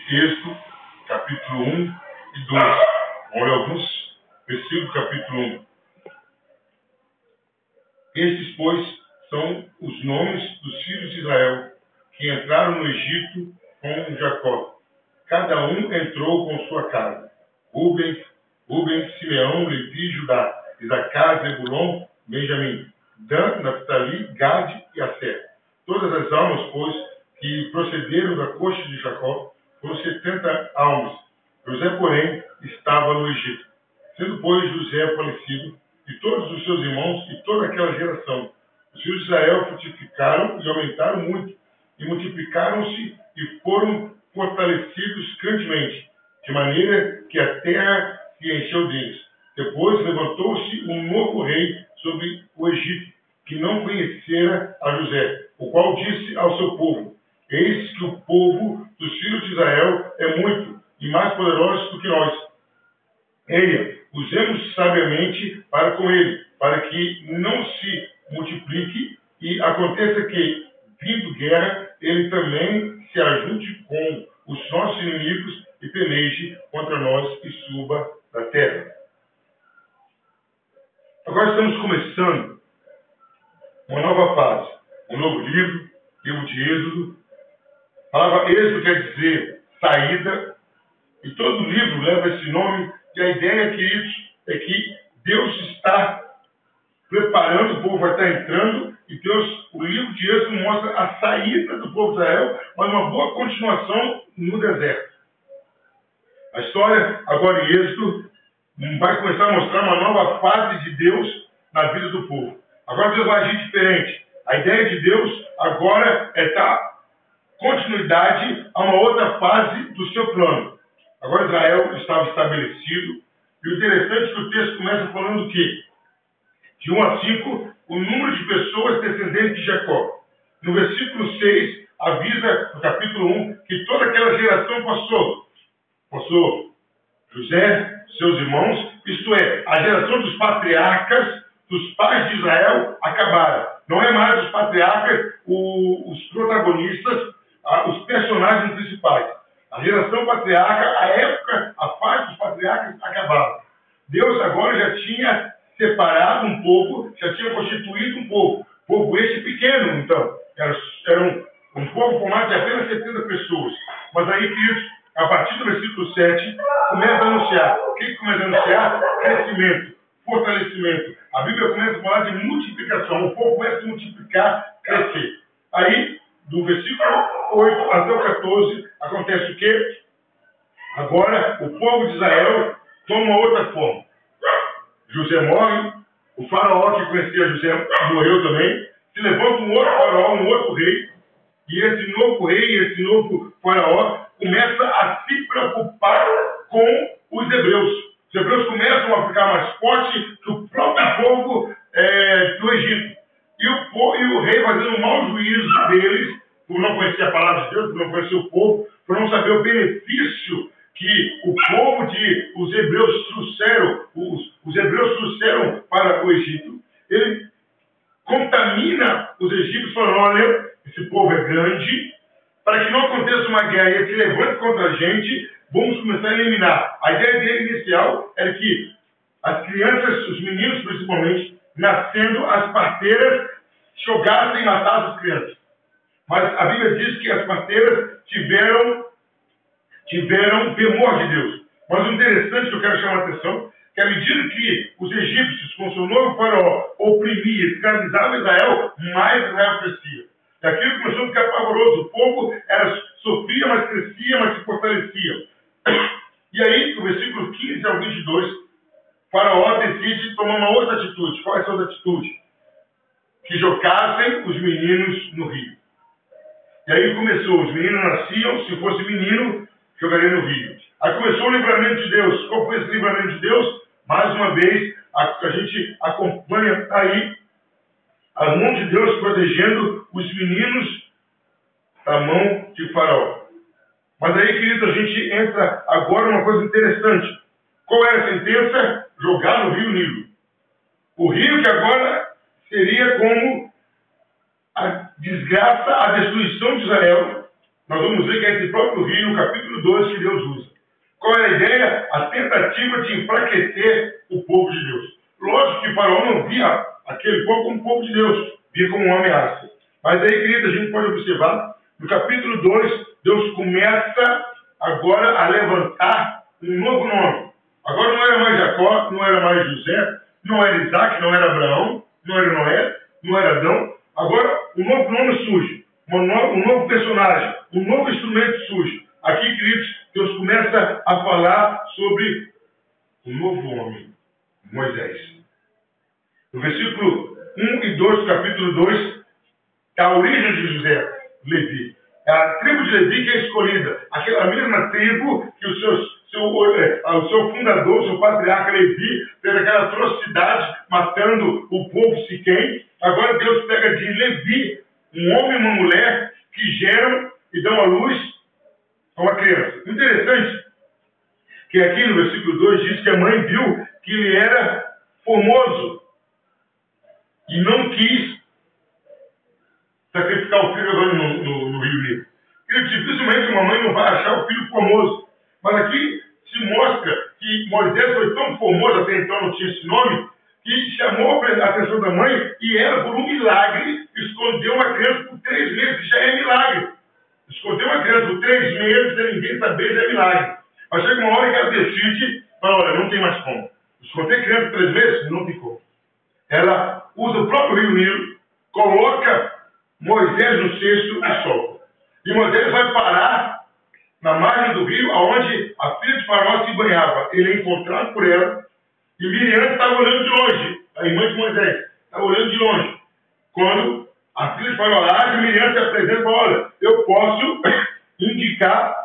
Êxodo, capítulo 1 e 2. Vamos ler alguns versículos do capítulo 1. Estes, pois, são os nomes dos filhos de Israel que entraram no Egito com Jacó. Cada um entrou com sua casa. Rubem, Simeão, Levi, Judá, Isacar, Zebulon, Benjamim, Dan, Naphtali, Gade e Asser. Todas as almas, pois, que procederam da coxa de Jacó, foram 70 almas. José, porém, estava no Egito. Sendo, pois, José falecido, e todos os seus irmãos e toda aquela geração, os filhos de Israel frutificaram e aumentaram muito, e multiplicaram-se e foram fortalecidos grandemente, de maneira que a terra se encheu deles. Depois levantou-se um novo rei sobre o Egito, que não conhecera a José, o qual disse ao seu povo: eis que o povo dos filhos de Israel é muito e mais poderoso do que nós. Eia, usemos sabiamente para com ele, para que não se multiplique e aconteça que, vindo guerra, ele também se ajunte com os nossos inimigos e peleje contra nós e suba da terra. Agora estamos começando uma nova fase, um novo livro de Êxodo. A palavra Êxodo quer dizer saída, e todo livro leva esse nome, e a ideia, queridos, é que Deus está preparando, o povo vai estar entrando, e Deus, o livro de Êxodo mostra a saída do povo de Israel, mas uma boa continuação no deserto. A história, agora em Êxodo, vai começar a mostrar uma nova fase de Deus na vida do povo. Agora Deus vai agir diferente. A ideia de Deus agora é dar continuidade a uma outra fase do seu plano. Agora Israel estava estabelecido, e o interessante é que o texto começa falando o quê? De 1 a 5, o número de pessoas descendentes de Jacó. No versículo 6, avisa, no capítulo 1, que toda aquela geração passou José, seus irmãos, isto é, a geração dos patriarcas, dos pais de Israel, acabaram. Não é mais os patriarcas, os protagonistas, os personagens principais. A geração patriarca, a época, a fase dos patriarcas acabaram. Deus agora já tinha separado um povo, já tinha constituído um povo. Povo este pequeno, então. Era um povo formado de apenas 70 pessoas. Mas aí, queridos, a partir do versículo 7, começa a anunciar. O que começa a anunciar? Crescimento, fortalecimento. A Bíblia começa a falar de multiplicação. O povo começa a multiplicar, crescer. Aí, do versículo 8 até o 14, acontece o quê? Agora, o povo de Israel toma outra forma. José morre, o faraó que conhecia José morreu também, se levanta um outro faraó, um outro rei, e esse novo rei, esse novo faraó, começa a se preocupar com os hebreus. Os hebreus começam a ficar mais fortes que o próprio povo do Egito. E o rei fazendo um mau juízo deles, por não conhecer a palavra de Deus, por não conhecer o povo, por não saber o benefício que os hebreus trouxeram para o Egito. Ele contamina os egípcios, falando: olha, esse povo é grande, para que não aconteça uma guerra e ele se levante contra a gente, vamos começar a eliminar. A ideia dele inicial era que as crianças, os meninos principalmente, nascendo, as parteiras jogassem e matassem as crianças. Mas a Bíblia diz que as parteiras tiveram temor de Deus. Mas o interessante que eu quero chamar a atenção, que à medida que os egípcios, com seu novo faraó, oprimiam, escravizavam Israel, mais Israel crescia. E aquilo começou a ficar pavoroso. O povo sofria, mas crescia, mas se fortalecia. E aí, do versículo 15 ao 22, o faraó decide tomar uma outra atitude. Qual é essa outra atitude? Que jogassem os meninos no rio. E aí começou, os meninos nasciam, se fosse menino, jogaria no rio. Aí começou o livramento de Deus. Qual foi esse livramento de Deus? Mais uma vez, a gente acompanha aí a mão de Deus protegendo os meninos da mão de Faraó. Mas aí, querido, a gente entra agora numa coisa interessante. Qual era a sentença? Jogar no rio Nilo. O rio que agora seria como a desgraça, a destruição de Israel, nós vamos ver que é esse próprio rio, no capítulo 12, que Deus usa. Qual é a ideia? A tentativa de enfraquecer o povo de Deus. Lógico que Faraó não via aquele povo como povo de Deus, via como uma ameaça. Mas aí, querido, a gente pode observar, no capítulo 2, Deus começa agora a levantar um novo nome. Agora não era mais Jacó, não era mais José, não era Isaac, não era Abraão, não era Noé, não era Adão. Agora um novo nome surge, um novo personagem, um novo instrumento surge. Aqui, queridos, Deus começa a falar sobre um novo homem, Moisés. No versículo 1 e 2 do capítulo 2, a origem de José, Levi. É a tribo de Levi que é escolhida. Aquela mesma tribo que o seu fundador, o seu patriarca Levi, fez aquela atrocidade matando o povo Siquém. Agora Deus pega de Levi um homem e uma mulher que geram e dão à luz a uma criança. Interessante que aqui no versículo 2 diz que a mãe viu que ele era formoso e não quis sacrificar o filho agora no Rio Negro. Dificilmente uma mãe não vai achar o filho formoso. Mas aqui se mostra que Moisés foi tão formoso, até então não tinha esse nome, que chamou a atenção da mãe e ela, por um milagre, escondeu uma criança por 3 meses, que já é milagre. Esconder uma criança por 3 meses, sem ninguém saber, já é milagre. Mas chega uma hora que ela decide, fala, olha, não tem mais como. Esconder criança por 3 meses, não tem como. Ela usa o próprio Rio Nilo, coloca Moisés no cesto e solta. E Moisés vai parar na margem do rio, onde a filha de Faraó se banhava. Ele é encontrado por ela, e Miriam estava olhando de longe, a irmã de Moisés, estava olhando de longe. Quando a filha de Faraó age, Miriam se apresenta e fala, olha, eu posso indicar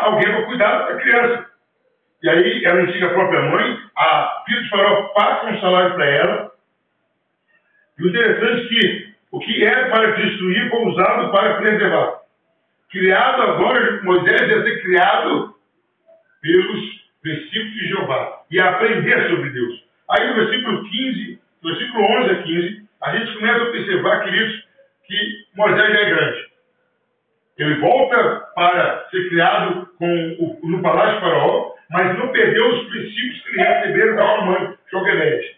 alguém para cuidar da criança. E aí ela indica a própria mãe, a filha de Faraó passa um salário para ela. E o interessante é que o que é para destruir foi usado para preservar. Criado agora, Moisés ia ser criado pelos princípios de Jeová e aprender sobre Deus. Aí no versículo 15, do versículo 11 a 15, a gente começa a observar, queridos, que Moisés já é grande. Ele volta para ser criado no palácio de Faraó, mas não perdeu os princípios que ele recebeu da sua mãe, Joquebede.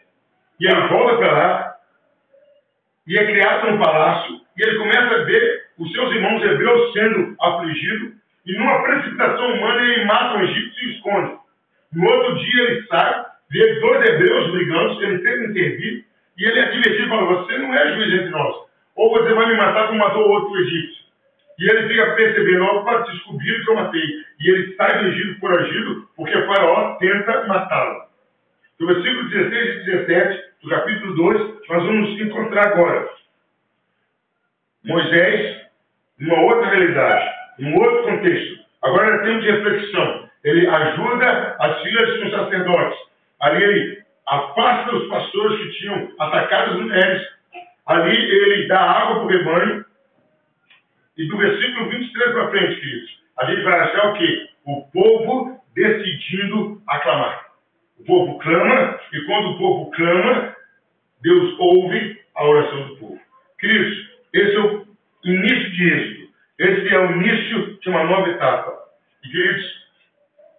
E ele volta para lá, e é criado no palácio, e ele começa a ver os seus irmãos hebreus sendo afligidos, e numa precipitação humana ele mata um egípcio e se esconde. No outro dia ele sai, vê 2 hebreus brigando, ele tenta intervir, e ele é advertido e fala, você não é juiz entre nós, ou você vai me matar como matou o outro egípcio. E ele fica percebendo, ó, para descobrir que eu matei. E ele sai do Egito foragido, porque Faraó tenta matá-lo. No versículo 16 e 17, do capítulo 2, nós vamos encontrar agora Moisés numa outra realidade, num outro contexto. Agora é tempo de reflexão. Ele ajuda as filhas dos sacerdotes. Ali ele afasta os pastores que tinham atacado as mulheres. Ali ele dá água para o rebanho. E do versículo 23 para frente, queridos, a gente vai achar o quê? O povo decidindo aclamar. O povo clama, e quando o povo clama, Deus ouve a oração do povo. Queridos, esse é o início de Êxodo. Esse é o início de uma nova etapa. E, queridos,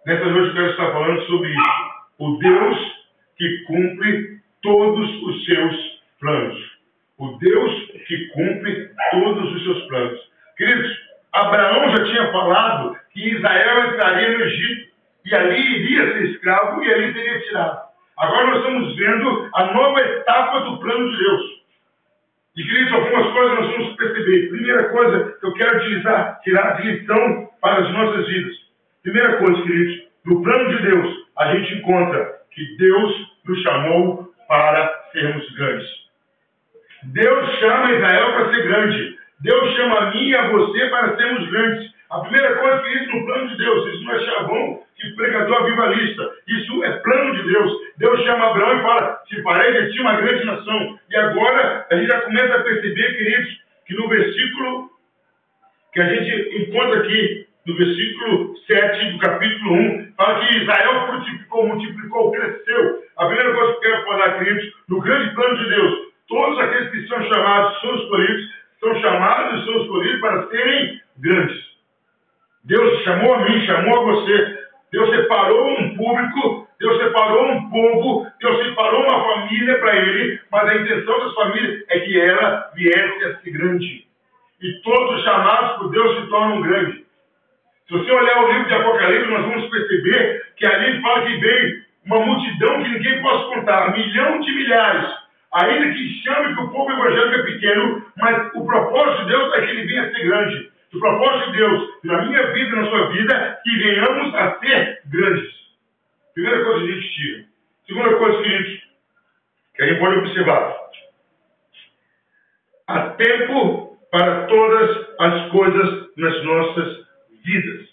nessa noite eu quero estar falando sobre isso. O Deus que cumpre todos os seus planos. O Deus que cumpre todos os seus planos. Queridos, Abraão já tinha falado que Israel entraria no Egito e ali iria ser escravo e ali seria tirado. Agora nós estamos vendo a nova etapa do plano de Deus. E, queridos, algumas coisas nós vamos perceber. Primeira coisa que eu quero tirar de lição para as nossas vidas. Primeira coisa, queridos, no plano de Deus, a gente encontra que Deus nos chamou para sermos grandes. Deus chama Israel para ser grande. Deus chama a mim e a você para sermos grandes. A primeira coisa que isso no plano de Deus, isso não é chavão de pregador avivalista. Isso é plano de Deus. Deus chama Abraão e fala, te farei de ti uma grande nação. E agora a gente já começa a perceber, queridos, que no versículo que a gente encontra aqui, no versículo 7 do capítulo 1, fala que Israel frutificou, multiplicou, cresceu. A primeira coisa que eu quero falar, queridos, no grande plano de Deus, todos aqueles que são chamados, são escolhidos, são chamados e são escolhidos para serem Deus chamou a mim, chamou a você. Deus separou um público, Deus separou um povo, Deus separou uma família para Ele, mas a intenção dessa família é que ela viesse a ser grande. E todos os chamados por Deus se tornam grandes. Se você olhar o livro de Apocalipse, nós vamos perceber que ali fala que veio uma multidão que ninguém pode contar, 1 milhão de milhares. Ainda que chame que o povo evangélico é pequeno, mas o propósito de Deus é que ele venha a ser grande. O propósito de Deus, na minha vida e na sua vida, que venhamos a ser grandes. Primeira coisa que a gente tira. Segunda coisa, queridos, que a gente pode observar. Há tempo para todas as coisas nas nossas vidas.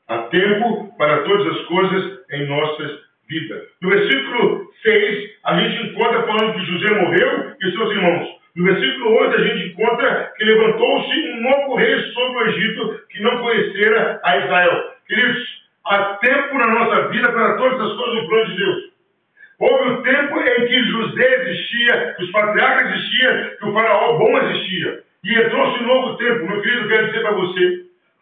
Há tempo para todas as coisas em nossas vidas. No versículo 6, a gente encontra falando que José morreu e seus irmãos. No versículo 8, a gente encontra que levantou-se um novo rei sobre o Egito que não conhecera a Israel. Queridos, há tempo na nossa vida para todas as coisas no plano de Deus. Houve um tempo em que José existia, que os patriarcas existiam, que o faraó bom existia. E entrou-se um novo tempo. Meu querido, eu quero dizer para você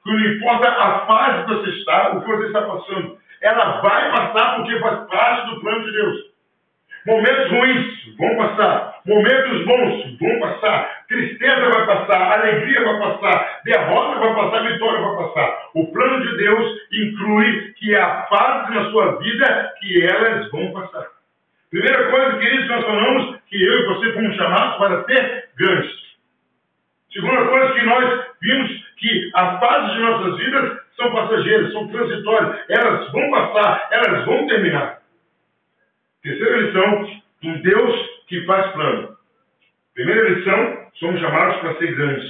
que não importa a fase que você está, o que você está passando, ela vai passar porque faz parte do plano de Deus. Momentos ruins vão passar, momentos bons vão passar, tristeza vai passar, alegria vai passar, derrota vai passar, vitória vai passar. O plano de Deus inclui que há fases na sua vida que elas vão passar. Primeira coisa, queridos, nós falamos que eu e você fomos chamados para ser grandes. Segunda coisa que nós vimos que as fases de nossas vidas são passageiras, são transitórias, elas vão passar, elas vão terminar. Terceira lição, um Deus que faz plano. Primeira lição, somos chamados para ser grandes.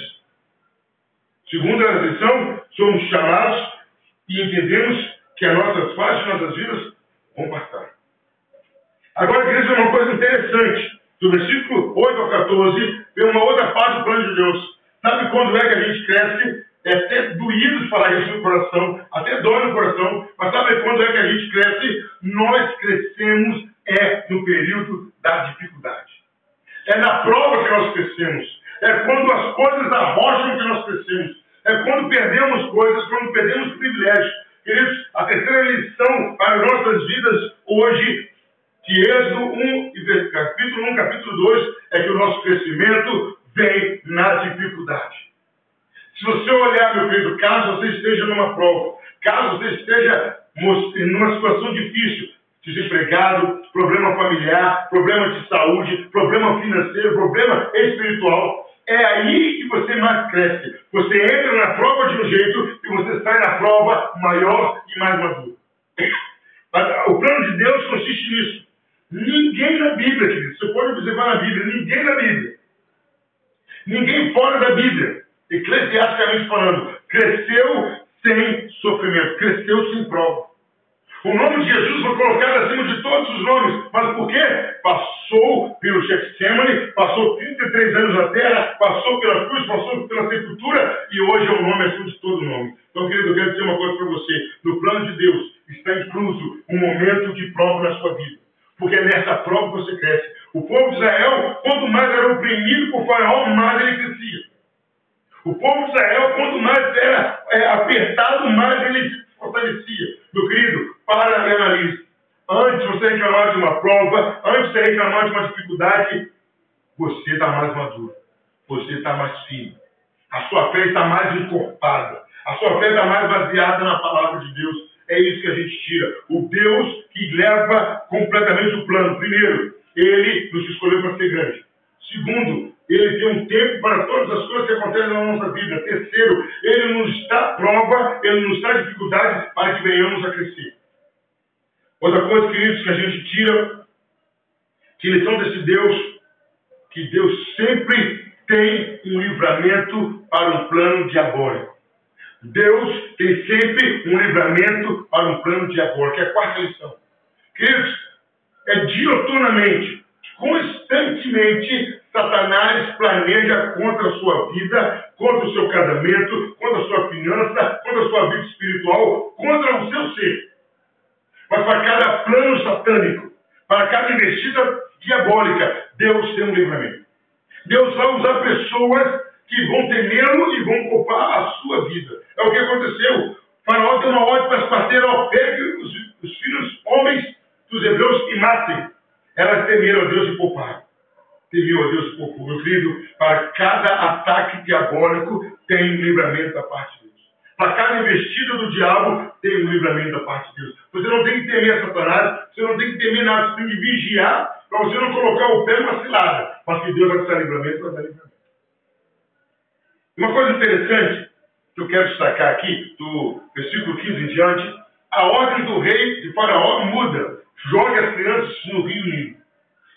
Segunda lição, somos chamados e entendemos que as nossas fases de nossas vidas vão passar. Agora, queridos, é uma coisa interessante. Do versículo 8 ao 14, tem uma outra parte do plano de Deus. Sabe quando é que a gente cresce? É até doído de falar isso no coração, até dói no coração, mas sabe quando é que a gente cresce? Nós crescemos no período da dificuldade. É na prova que nós crescemos. É quando as coisas arrocham que nós crescemos. É quando perdemos coisas, quando perdemos privilégios. Queridos, a terceira lição para nossas vidas hoje, de Êxodo 1, capítulo 1, capítulo 2, é que o nosso crescimento vem na dificuldade. Se você olhar, meu querido, caso você esteja numa prova, caso você esteja numa situação difícil, desempregado, problema familiar, problema de saúde, problema financeiro, problema espiritual, é aí que você mais cresce. Você entra na prova de um jeito e você sai na prova maior e mais maduro. Mas o plano de Deus consiste nisso. Ninguém na Bíblia, querido, você pode observar na Bíblia, ninguém na Bíblia, ninguém fora da Bíblia, eclesiasticamente falando, cresceu sem sofrimento, cresceu sem prova. O nome de Jesus foi colocado acima de todos os nomes. Mas por quê? Passou pelo Getsemane, passou 33 anos na terra, passou pela cruz, passou pela sepultura e hoje é o nome acima de todo nome. Então, querido, eu quero dizer uma coisa para você. No plano de Deus está incluso um momento de prova na sua vida. Porque é nessa prova que você cresce. O povo de Israel, quanto mais era oprimido por Faraó, mais ele crescia. O povo de Israel, quanto mais era apertado, mais ele se fortalecia. Meu querido, para e analise. Antes de você reclamar de uma prova, antes de você reclamar de uma dificuldade, você está mais maduro. Você está mais firme. A sua fé está mais encorpada. A sua fé está mais baseada na palavra de Deus. É isso que a gente tira. O Deus que leva completamente o plano. Primeiro, Ele nos escolheu para ser grande. Segundo, Ele tem um tempo para todas as coisas que acontecem na nossa vida. Terceiro, Ele nos dá prova, Ele nos dá dificuldade para que venhamos a crescer. Outra coisa, queridos, que a gente tira, que lição desse Deus, que Deus sempre tem um livramento para um plano diabólico. Deus tem sempre um livramento para um plano diabólico. Que é a quarta lição. Queridos, dioturnamente, constantemente, Satanás planeja contra a sua vida, contra o seu casamento, contra a sua finança, contra a sua vida espiritual, contra o seu ser. Mas para cada plano satânico, para cada investida diabólica, Deus tem um livramento. Deus vai usar pessoas que vão temê-lo e vão poupar a sua vida. É o que aconteceu. Faraó deu uma ordem para as parteiras: ó, pegue os filhos homens dos hebreus e matem. Elas temeram a Deus e pouparam. Temiam a Deus e pouparam. Meu querido, para cada ataque diabólico tem um livramento da parte de Deus. Para cada investida do diabo tem um livramento da parte de Deus. Você não tem que temer Satanás, você não tem que temer nada, você tem que vigiar para você não colocar o pé numa cilada. Mas que Deus vai te dar livramento, vai dar livramento. Uma coisa interessante que eu quero destacar aqui, do versículo 15 em diante, a ordem do rei de Faraó muda. Joga as crianças no rio Nilo.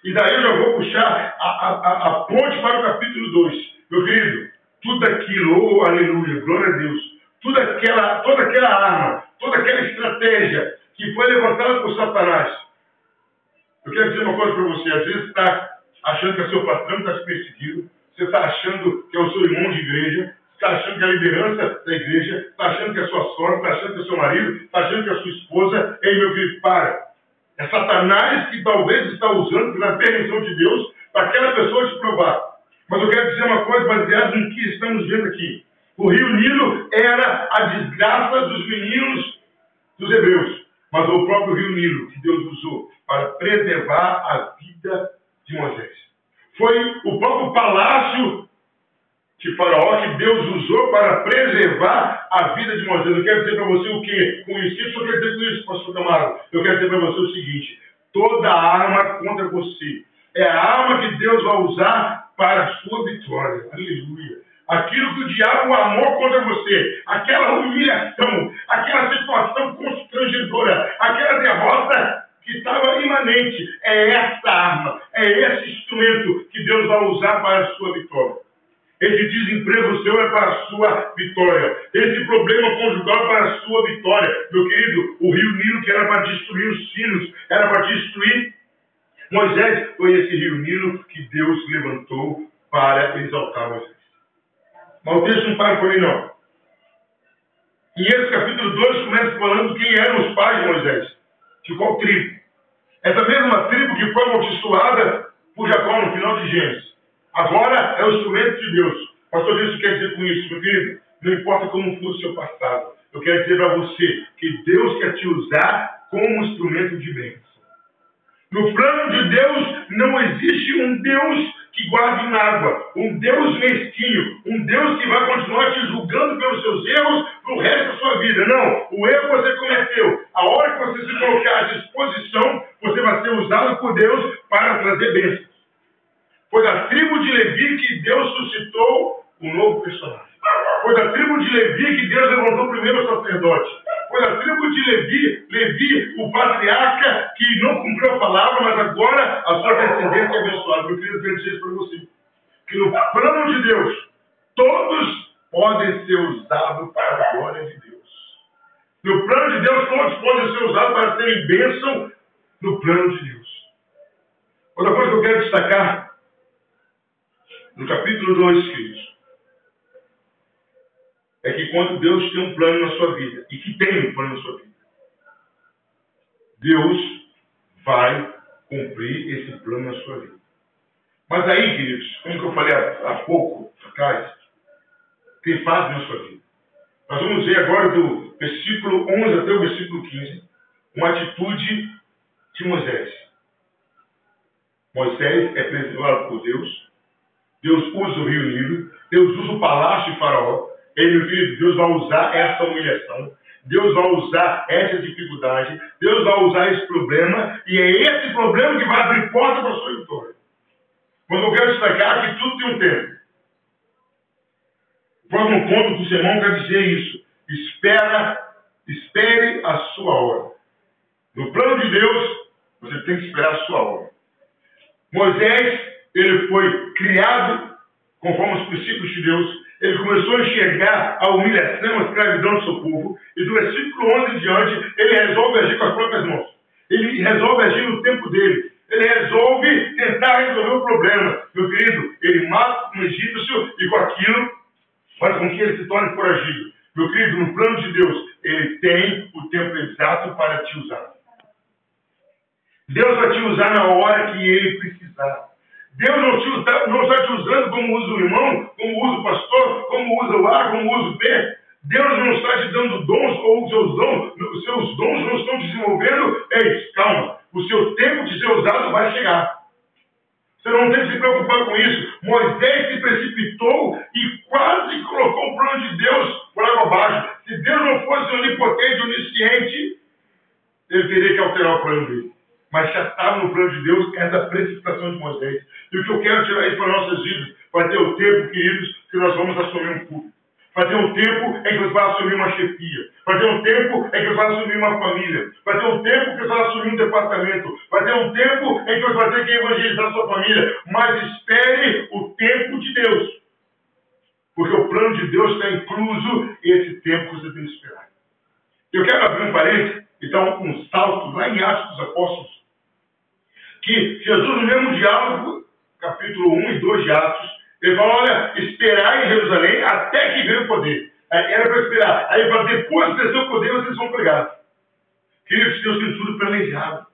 E daí eu já vou puxar a ponte para o capítulo 2. Meu querido, tudo aquilo, oh, aleluia, glória a Deus, toda aquela arma, toda aquela estratégia que foi levantada por Satanás. Eu quero dizer uma coisa para você. Às vezes você está achando que é seu patrão está te perseguindo, você está achando que é o seu irmão de igreja, está achando que é a liderança da igreja, está achando que é a sua sogra, está achando que é o seu marido, está achando que é a sua esposa. Ei, meu filho, para. É Satanás que talvez está usando pela permissão de Deus para aquela pessoa te provar. Mas eu quero dizer uma coisa baseada no que estamos vendo aqui. O rio Nilo era a desgraça dos meninos dos hebreus. Mas o próprio rio Nilo que Deus usou para preservar a vida de Moisés. Foi o próprio palácio de Faraó que Deus usou para preservar a vida de Moisés. Eu quero dizer para você o quê? Com isso, o que eu quero dizer com isso, pastor Camargo? Eu quero dizer para você o seguinte: toda arma contra você é a arma que Deus vai usar para a sua vitória. Aleluia. Aquilo que o diabo amou contra você, aquela humilhação, aquela situação constrangedora, aquela derrota que estava imanente, é essa arma, é esse instrumento que Deus vai usar para a sua vitória. Esse desemprego seu é para a sua vitória. Esse problema conjugal é para a sua vitória. Meu querido, o rio Nilo, que era para destruir os filhos, era para destruir Moisés, foi esse rio Nilo que Deus levantou para exaltar Moisés. Mas o texto não para por aí, não. Em Êxodo capítulo 2 começa falando quem eram os pais de Moisés. De qual tribo? Essa mesma tribo que foi amaldiçoada por Jacó no final de Gênesis. Agora é o instrumento de Deus. Pastor, isso quer dizer com isso, meu querido? Não importa como foi o seu passado. Eu quero dizer para você que Deus quer te usar como instrumento de bênção. No plano de Deus não existe um Deus que guarde mágoa, um Deus mesquinho, um Deus que vai continuar te julgando pelos seus erros pro resto da sua vida. Não, o erro que você cometeu, a hora que você se colocar à disposição, você vai ser usado por Deus para trazer bênçãos. Foi da tribo de Levi que Deus suscitou um novo personagem. Foi da tribo de Levi que Deus levantou o primeiro sacerdote. Foi da tribo de Levi, o patriarca que não cumpriu a palavra, mas agora a sua descendência é abençoada. Eu queria dizer isso para você. Que no plano de Deus, todos podem ser usados para a glória de Deus. No plano de Deus, todos podem ser usados para serem bênção no plano de Deus. Outra coisa que eu quero destacar, no capítulo 2, queridos, é que quando Deus tem um plano na sua vida, e que tem um plano na sua vida, Deus vai cumprir esse plano na sua vida. Mas aí, queridos, como que eu falei há pouco atrás, tem fase na sua vida. Nós vamos ver agora do versículo 11 até o versículo 15, uma atitude de Moisés. Moisés é preservado por Deus. Deus usa o rio Nilo. Deus usa o palácio de Faraó. Meu querido, Deus vai usar essa humilhação. Deus vai usar essa dificuldade. Deus vai usar esse problema. E é esse problema que vai abrir porta para a sua vitória. Mas eu quero destacar que tudo tem um tempo. O próximo ponto do sermão quer dizer isso. Espere a sua hora. No plano de Deus, você tem que esperar a sua hora. Moisés, ele foi criado conforme os princípios de Deus. Ele começou a enxergar a humilhação, a escravidão do seu povo. E do versículo 11 em diante, ele resolve agir com as próprias mãos. Ele resolve agir no tempo dele. Ele resolve tentar resolver o problema. Meu querido, ele mata um egípcio e com aquilo faz com que ele se torne foragido. Meu querido, no plano de Deus, ele tem o tempo exato para te usar. Deus vai te usar na hora que ele precisar. Deus não está te usando como usa o irmão, como usa o pastor, como usa o A, como usa o B. Deus não está te dando dons, ou os seus dons não estão desenvolvendo. Ei, calma, o seu tempo de ser usado vai chegar. Você não tem que se preocupar com isso. Moisés se precipitou e quase colocou o plano de Deus por água abaixo. Se Deus não fosse onipotente, onisciente, ele teria que alterar o plano dele. Mas já estava no plano de Deus essa precipitação de Moisés. E o que eu quero tirar isso para nossas vidas? Vai ter o tempo, queridos, que nós vamos assumir um culto. Vai ter um tempo em que você vai assumir uma chefia. Vai ter um tempo em que você vai assumir uma família. Vai ter um tempo que você vai assumir um departamento. Vai ter um tempo em que você vai ter que evangelizar a sua família. Mas espere o tempo de Deus. Porque o plano de Deus está incluso esse tempo que você tem que esperar. Eu quero abrir um parênteses e dar um salto lá em Atos dos Apóstolos. Que Jesus, no mesmo diálogo, capítulo 1 e 2 de Atos, ele fala, olha, esperar em Jerusalém até que venha o poder. Era para esperar. Aí ele fala, depois de descer o poder, vocês vão pregar. Queridos, Deus tem tudo planejado.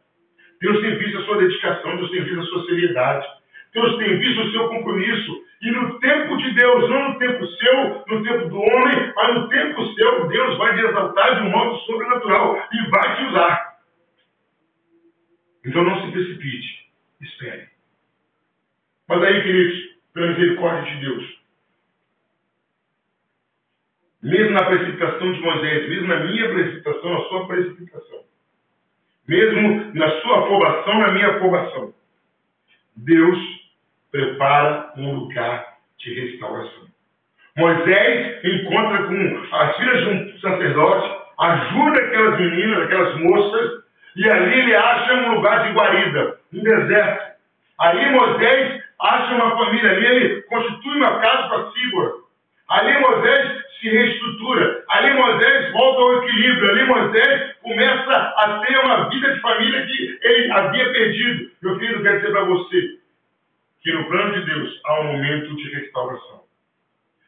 Deus tem visto a sua dedicação, Deus tem visto a sua seriedade. Deus tem visto o seu compromisso. E no tempo de Deus, não no tempo seu, no tempo do homem, mas no tempo seu, Deus vai te exaltar de um modo sobrenatural e vai te usar. Então não se precipite. Espere. Mas aí, queridos, pela misericórdia de Deus, mesmo na precipitação de Moisés, mesmo na minha precipitação, na sua precipitação, mesmo na sua aprovação, na minha aprovação, Deus prepara um lugar de restauração. Moisés encontra com as filhas de um sacerdote, ajuda aquelas meninas, aquelas moças, e ali ele acha um lugar de guarida, um deserto. Ali Moisés acha uma família, ali ele constitui uma casa para Síbora. Ali Moisés se reestrutura. Ali Moisés volta ao equilíbrio. Ali Moisés começa a ter uma vida de família que ele havia perdido. Meu filho, quero dizer para você que no plano de Deus há um momento de restauração.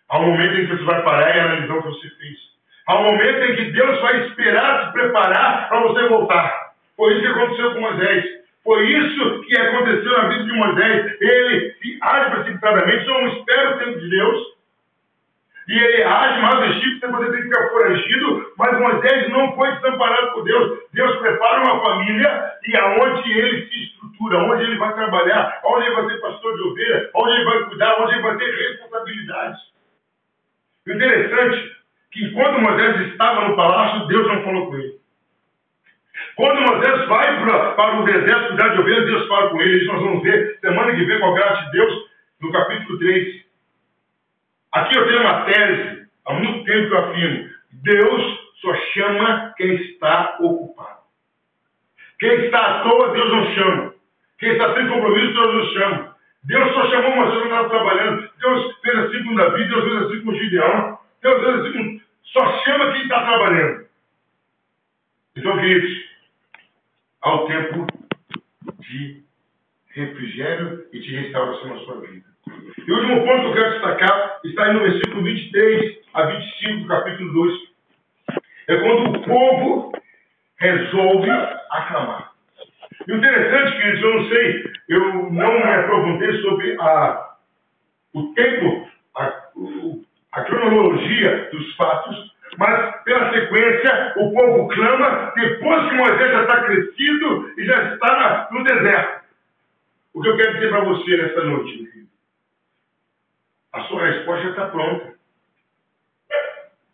Há um momento em que você vai parar e analisar o que você fez. Há um momento em que Deus vai esperar se preparar para você voltar. Foi isso que aconteceu com Moisés. Foi isso que aconteceu na vida de Moisés. Ele se age precipitadamente, não espera o tempo de Deus. E ele age mais do Egito, você tem que ficar foragido, mas Moisés não foi desamparado por Deus. Deus prepara uma família e aonde ele se estrutura, onde ele vai trabalhar, onde ele vai ser pastor de ovelha, onde ele vai cuidar, onde ele vai ter responsabilidades. O interessante é que enquanto Moisés estava no palácio, Deus não falou com ele. Quando Moisés vai para o deserto cuidar de ovelhas, Deus fala com ele. Isso nós vamos ver semana que vem, com a graça de Deus, no capítulo 3. Aqui eu tenho uma tese, há muito tempo que eu afirmo. Deus só chama quem está ocupado. Quem está à toa, Deus não chama. Quem está sem compromisso, Deus não chama. Deus só chamou Moisés quando estava trabalhando. Deus fez assim com Davi, Deus fez assim com Gideão. Deus fez assim com... Só chama quem está trabalhando. Então, queridos, há um tempo de refrigério e de restauração na sua vida. E o último ponto que eu quero destacar está aí no versículo 23 a 25 do capítulo 2. É quando o povo resolve aclamar. E o interessante, queridos, eu não sei, eu não me aprofundei sobre o tempo, a cronologia dos fatos, mas pela sequência, o povo clama depois que Moisés já está crescido e já está no deserto. O que eu quero dizer para você nessa noite, meu filho? A sua resposta já está pronta.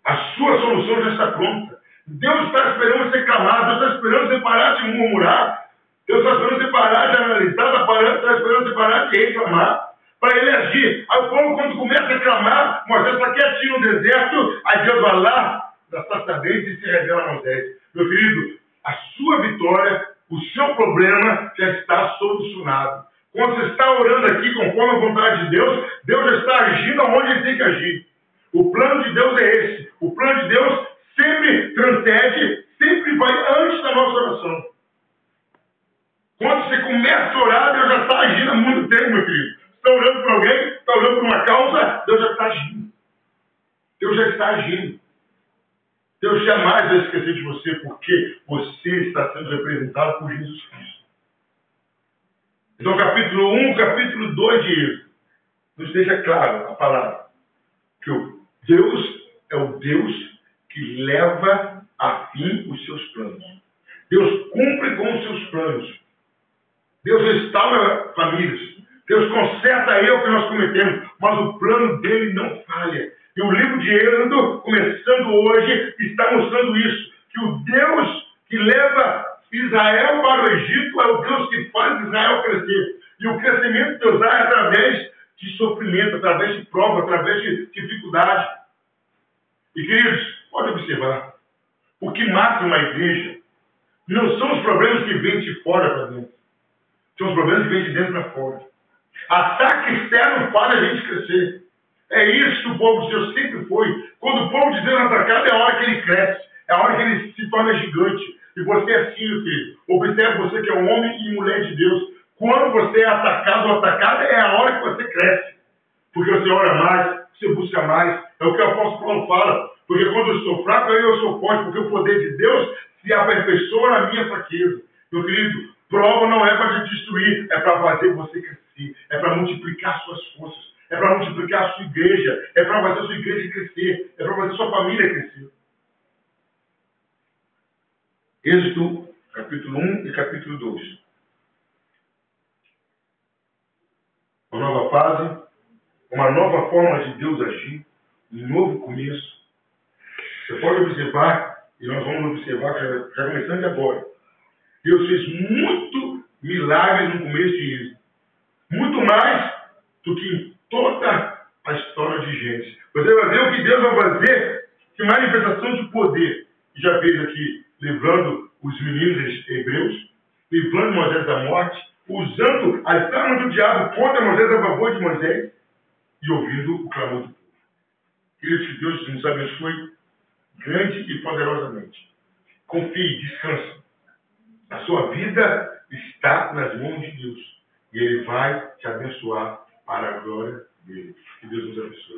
A sua solução já está pronta. Deus está esperando você clamar, Deus está esperando você parar de murmurar, Deus está esperando você parar de analisar, está esperando você parar de reclamar, para ele agir. Aí o povo, quando começa a clamar, Moisés está quietinho no deserto, aí Deus vai lá, da sacerdente e se revela a Moisés. Meu querido, a sua vitória, o seu problema já está solucionado. Quando você está orando aqui conforme a vontade de Deus, Deus já está agindo onde ele tem que agir. O plano de Deus é esse. O plano de Deus sempre transcende, sempre vai antes da nossa oração. Quando você começa a orar, Deus já está agindo há muito tempo, meu querido. Está orando para alguém, está orando para uma causa, Deus já está agindo. Deus já está agindo. Deus jamais vai esquecer de você, porque você está sendo representado por Jesus Cristo. Então, capítulo 1, capítulo 2 de Êxodo, nos deixa claro a palavra, que o Deus é o Deus que leva a fim os seus planos. Deus cumpre com os seus planos. Deus restaura famílias. Deus conserta erro que nós cometemos. Mas o plano dele não falha. E o livro de Êxodo, começando hoje, está mostrando isso. Que o Deus que leva Israel para o Egito é o Deus que faz Israel crescer. E o crescimento de Deus é através de sofrimento, através de prova, através de dificuldade. E, queridos, pode observar. O que mata uma igreja não são os problemas que vêm de fora para dentro. São os problemas que vêm de dentro para fora. Ataque externo faz a gente crescer. É isso que o povo de Deus sempre foi. Quando o povo de Deus é atacado, é a hora que ele cresce. É a hora que ele se torna gigante. E você é filho, filho. Observe você que é um homem e mulher de Deus. Quando você é atacado ou atacada, é a hora que você cresce. Porque você ora mais, você busca mais. É o que o apóstolo Paulo fala. Porque quando eu sou fraco, eu sou forte. Porque o poder de Deus se aperfeiçoa na minha fraqueza. Meu querido, prova não é para te destruir. É para fazer você crescer. É para multiplicar suas forças. É para multiplicar a sua igreja. É para fazer a sua igreja crescer. É para fazer a sua família crescer. Êxodo, capítulo 1 e capítulo 2. Uma nova fase, uma nova forma de Deus agir, um novo começo. Você pode observar, e nós vamos observar, já começando agora, Deus fez muito milagres no começo de Êxodo. Muito mais do que em toda a história de Gênesis. Você vai ver o que Deus vai fazer, que manifestação de poder. Já fez aqui, livrando os meninos hebreus, livrando Moisés da morte, usando as armas do diabo contra Moisés a favor de Moisés e ouvindo o clamor do povo. Queridos, que Deus nos abençoe grande e poderosamente. Confie, descanse. A sua vida está nas mãos de Deus e Ele vai te abençoar para a glória dele. Que Deus nos abençoe.